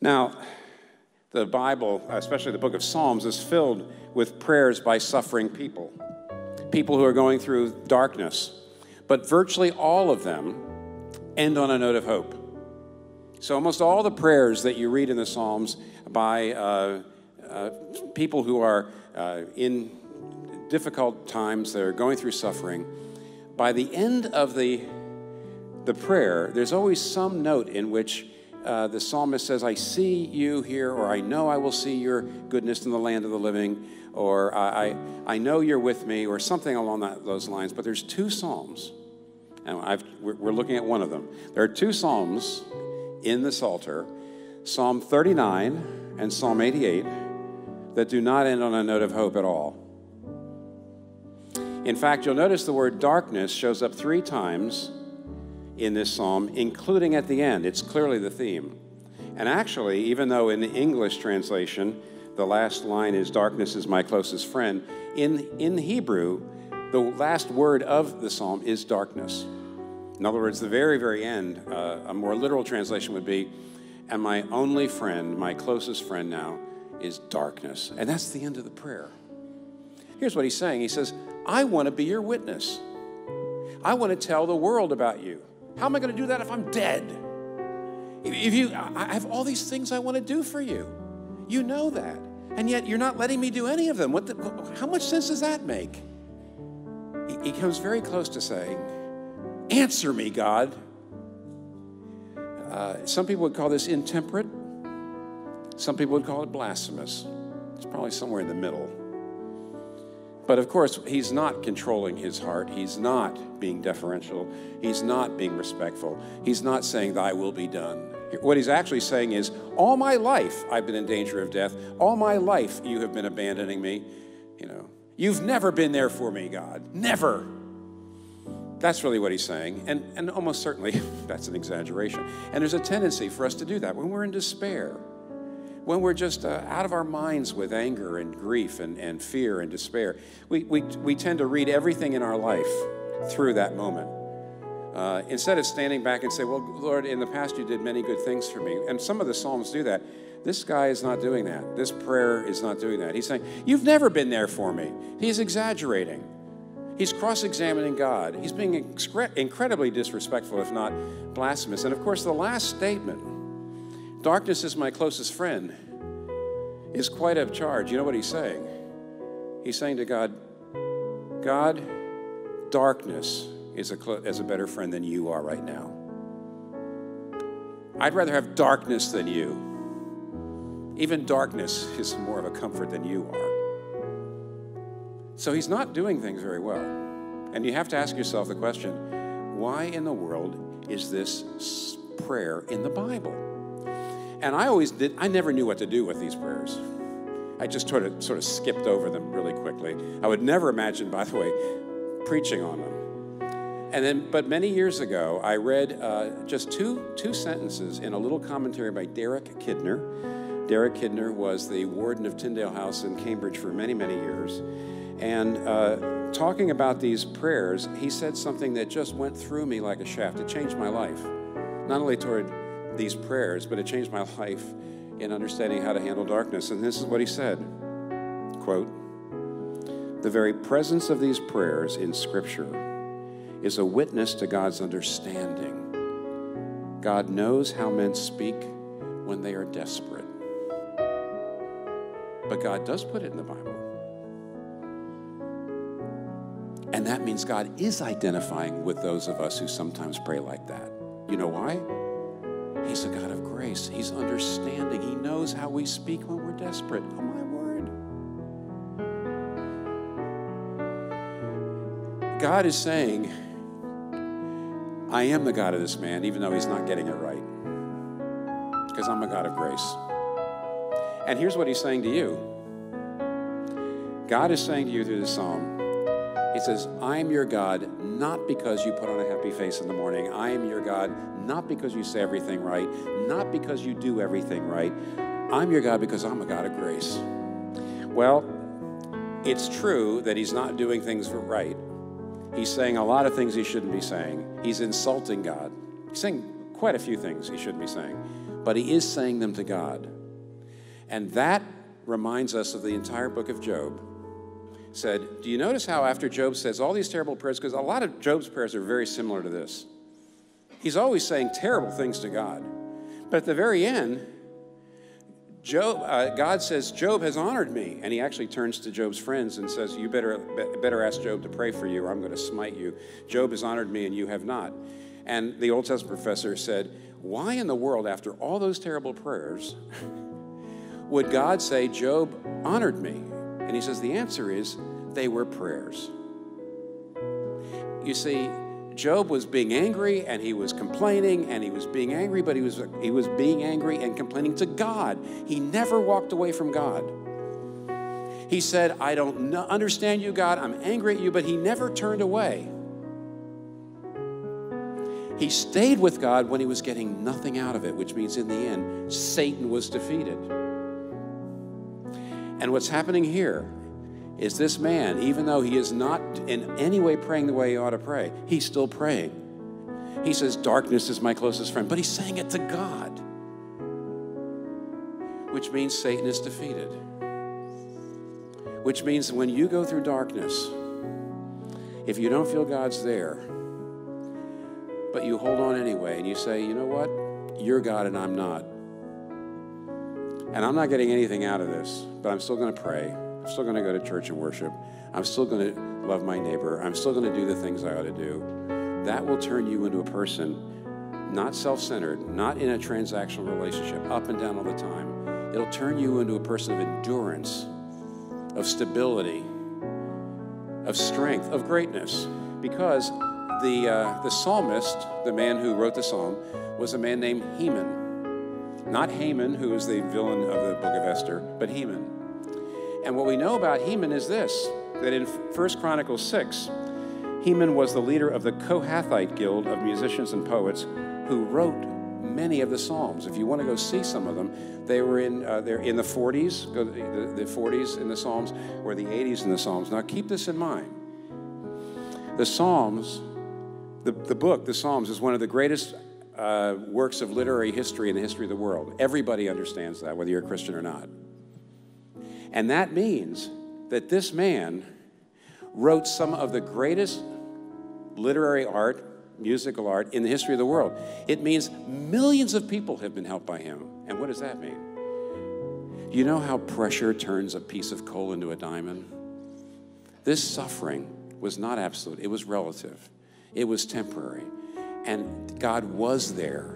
Now, the Bible, especially the book of Psalms, is filled with prayers by suffering people, people who are going through darkness. But virtually all of them end on a note of hope. So almost all the prayers that you read in the Psalms by people who are in difficult times, that are going through suffering, by the end of the prayer, there's always some note in which the psalmist says, I see you here, or I know I will see your goodness in the land of the living, or I know you're with me, or something along those lines. But there's two psalms, and we're looking at one of them. There are two psalms in the Psalter, Psalm 39 and Psalm 88, that do not end on a note of hope at all. In fact, you'll notice the word darkness shows up 3 times in this psalm, including at the end. It's clearly the theme. And actually, even though in the English translation, the last line is, darkness is my closest friend, in Hebrew, the last word of the psalm is darkness. In other words, the very, very end, a more literal translation would be, and my only friend, my closest friend now, is darkness. And that's the end of the prayer. Here's what he's saying. He says, I want to be your witness. I want to tell the world about you. How am I going to do that if I'm dead? I have all these things I want to do for you. You know that. And yet you're not letting me do any of them. How much sense does that make? He comes very close to saying, answer me, God. Some people would call this intemperate. Some people would call it blasphemous. It's probably somewhere in the middle. But of course, he's not controlling his heart. He's not being deferential. He's not being respectful. He's not saying, thy will be done. What he's actually saying is, all my life I've been in danger of death. All my life you have been abandoning me. You've never been there for me, God. Never. That's really what he's saying. And almost certainly that's an exaggeration. And there's a tendency for us to do that when we're in despair. When we're just out of our minds with anger and grief and fear and despair, we tend to read everything in our life through that moment. Instead of standing back and say, well, Lord, in the past you did many good things for me. And some of the Psalms do that. This guy is not doing that. This prayer is not doing that. He's saying, you've never been there for me. He's exaggerating. He's cross-examining God. He's being incredibly disrespectful, if not blasphemous. And of course, the last statement, darkness is my closest friend, is quite a charge. You know what he's saying? He's saying to God, God, darkness is a better friend than you are right now. I'd rather have darkness than you. Even darkness is more of a comfort than you are. So he's not doing things very well. And you have to ask yourself the question, why in the world is this prayer in the Bible? And I never knew what to do with these prayers. I just sort of skipped over them really quickly. I would never imagine, by the way, preaching on them. But many years ago, I read just two sentences in a little commentary by Derek Kidner. Derek Kidner was the warden of Tyndale House in Cambridge for many, many years. And talking about these prayers, he said something that just went through me like a shaft. It changed my life, not only toward these prayers, but it changed my life in understanding how to handle darkness. And this is what he said, quote, the very presence of these prayers in Scripture is a witness to God's understanding. God knows how men speak when they are desperate. But God does put it in the Bible. And that means God is identifying with those of us who sometimes pray like that. You know why? He's a God of grace. He's understanding. He knows how we speak when we're desperate. Oh, my word. God is saying, I am the God of this man, even though he's not getting it right. Because I'm a God of grace. And here's what he's saying to you. God is saying to you through this psalm, he says, I am your God, not because you put on a happy face in the morning. I am your God, not because you say everything right, not because you do everything right. I'm your God because I'm a God of grace. Well, it's true that he's not doing things right. He's saying a lot of things he shouldn't be saying. He's insulting God. He's saying quite a few things he shouldn't be saying. but he is saying them to God. And that reminds us of the entire book of Job. Said, do you notice how after Job says all these terrible prayers, because a lot of Job's prayers are very similar to this. He's always saying terrible things to God. But at the very end, God says, Job has honored me. And he actually turns to Job's friends and says, you better ask Job to pray for you or I'm going to smite you. Job has honored me and you have not. And the Old Testament professor said, why in the world, after all those terrible prayers, would God say, Job honored me? And he says, the answer is, they were prayers. You see, Job was being angry and he was complaining and he was being angry, but he was being angry and complaining to God. He never walked away from God. He said, I don't understand you, God. I'm angry at you, but he never turned away. He stayed with God when he was getting nothing out of it, which means in the end, Satan was defeated. And what's happening here is this man, even though he is not in any way praying the way he ought to pray, he's still praying. He says, darkness is my closest friend, but he's saying it to God, which means Satan is defeated. Which means when you go through darkness, if you don't feel God's there, but you hold on anyway and you say, you know what? You're God and I'm not. And I'm not getting anything out of this, but I'm still going to pray. I'm still going to go to church and worship. I'm still going to love my neighbor. I'm still going to do the things I ought to do. That will turn you into a person not self-centered, not in a transactional relationship, up and down all the time. It'll turn you into a person of endurance, of stability, of strength, of greatness. Because the psalmist, the man who wrote the psalm, was a man named Heman. Not Haman, who is the villain of the book of Esther, but Heman. And what we know about Heman is this, that in 1 Chronicles 6, Heman was the leader of the Kohathite Guild of musicians and poets who wrote many of the Psalms. If you want to go see some of them, they're in the 40s, the 40s in the Psalms, or the 80s in the Psalms. Now keep this in mind. The Psalms, the book, the Psalms, is one of the greatest works of literary history in the history of the world. Everybody understands that, whether you're a Christian or not. And that means that this man wrote some of the greatest literary art, musical art in the history of the world. It means millions of people have been helped by him. And what does that mean? You know how pressure turns a piece of coal into a diamond? This suffering was not absolute. It was relative. It was temporary. And God was there